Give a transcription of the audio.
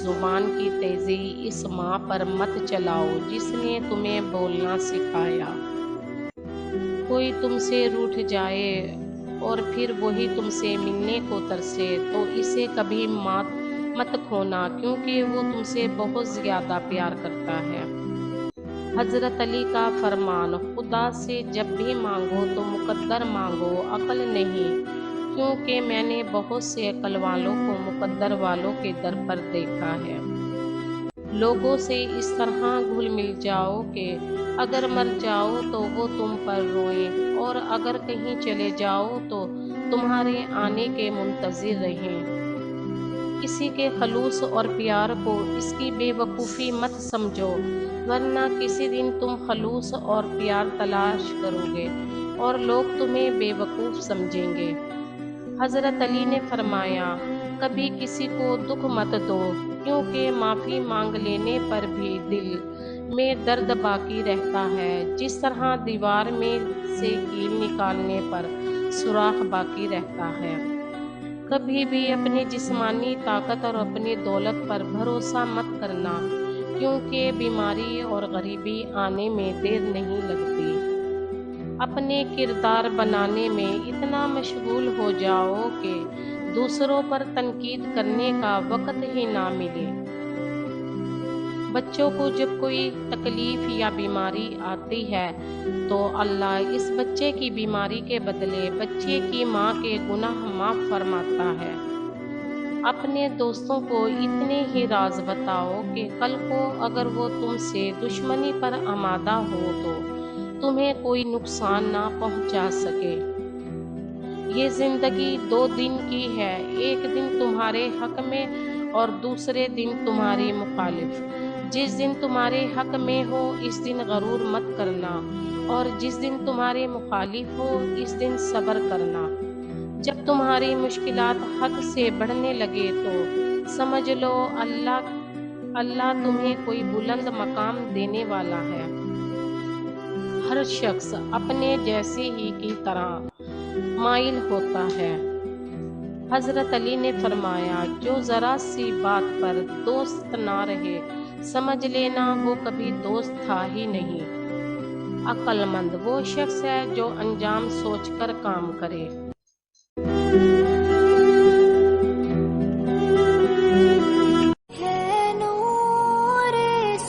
زبان کی تیزی اس ماں پر مت چلاؤ جس نے تمہیں بولنا سکھایا۔ کوئی تم سے روٹھ جائے اور پھر وہی تم سے ملنے کو ترسے تو اسے کبھی مت کھونا، کیونکہ وہ تم سے بہت زیادہ پیار کرتا ہے۔ حضرت علی کا فرمان: خدا سے جب بھی مانگو تو مقدر مانگو، عقل نہیں، کیونکہ میں نے بہت سے عقل والوں کو مقدر والوں کے در پر دیکھا ہے۔ لوگوں سے اس طرح گھل مل جاؤ کہ اگر مر جاؤ تو وہ تم پر روئیں، اور اگر کہیں چلے جاؤ تو تمہارے آنے کے منتظر رہیں۔ کسی کے خلوص اور پیار کو اس کی بے وقوفی مت سمجھو، ورنہ کسی دن تم خلوص اور پیار تلاش کرو گے اور لوگ تمہیں بے وقوف سمجھیں گے۔ حضرت علی نے فرمایا: کبھی کسی کو دکھ مت دو، کیونکہ معافی مانگ لینے پر بھی دل میں درد باقی رہتا ہے، جس طرح دیوار میں سے کیل نکالنے پر سوراخ باقی رہتا ہے۔ کبھی بھی اپنی جسمانی طاقت اور اپنی دولت پر بھروسہ مت کرنا، کیونکہ بیماری اور غریبی آنے میں دیر نہیں لگتی۔ اپنے کردار بنانے میں اتنا مشغول ہو جاؤ کہ دوسروں پر تنقید کرنے کا وقت ہی نہ ملے۔ بچوں کو جب کوئی تکلیف یا بیماری آتی ہے تو اللہ اس بچے کی بیماری کے بدلے بچے کی ماں کے گناہ معاف فرماتا ہے۔ اپنے دوستوں کو اتنے ہی راز بتاؤ کہ کل کو اگر وہ تم سے دشمنی پر آمادہ ہو تو تمہیں کوئی نقصان نہ پہنچا سکے۔ یہ زندگی 2 دن کی ہے، ایک دن تمہارے حق میں اور دوسرے دن تمہاری مخالف۔ جس دن تمہارے حق میں ہو اس دن غرور مت کرنا، اور جس دن تمہارے مخالف ہو اس دن صبر کرنا۔ جب تمہاری مشکلات حد سے بڑھنے لگے تو سمجھ لو اللہ تمہیں کوئی بلند مقام دینے والا ہے۔ ہر شخص اپنے جیسے ہی کی طرح مائل ہوتا ہے۔ حضرت علی نے فرمایا: جو ذرا سی بات پر دوست نہ رہے سمجھ لینا وہ کبھی دوست تھا ہی نہیں۔ عقل مند وہ شخص ہے جو انجام سوچ کر کام کرے۔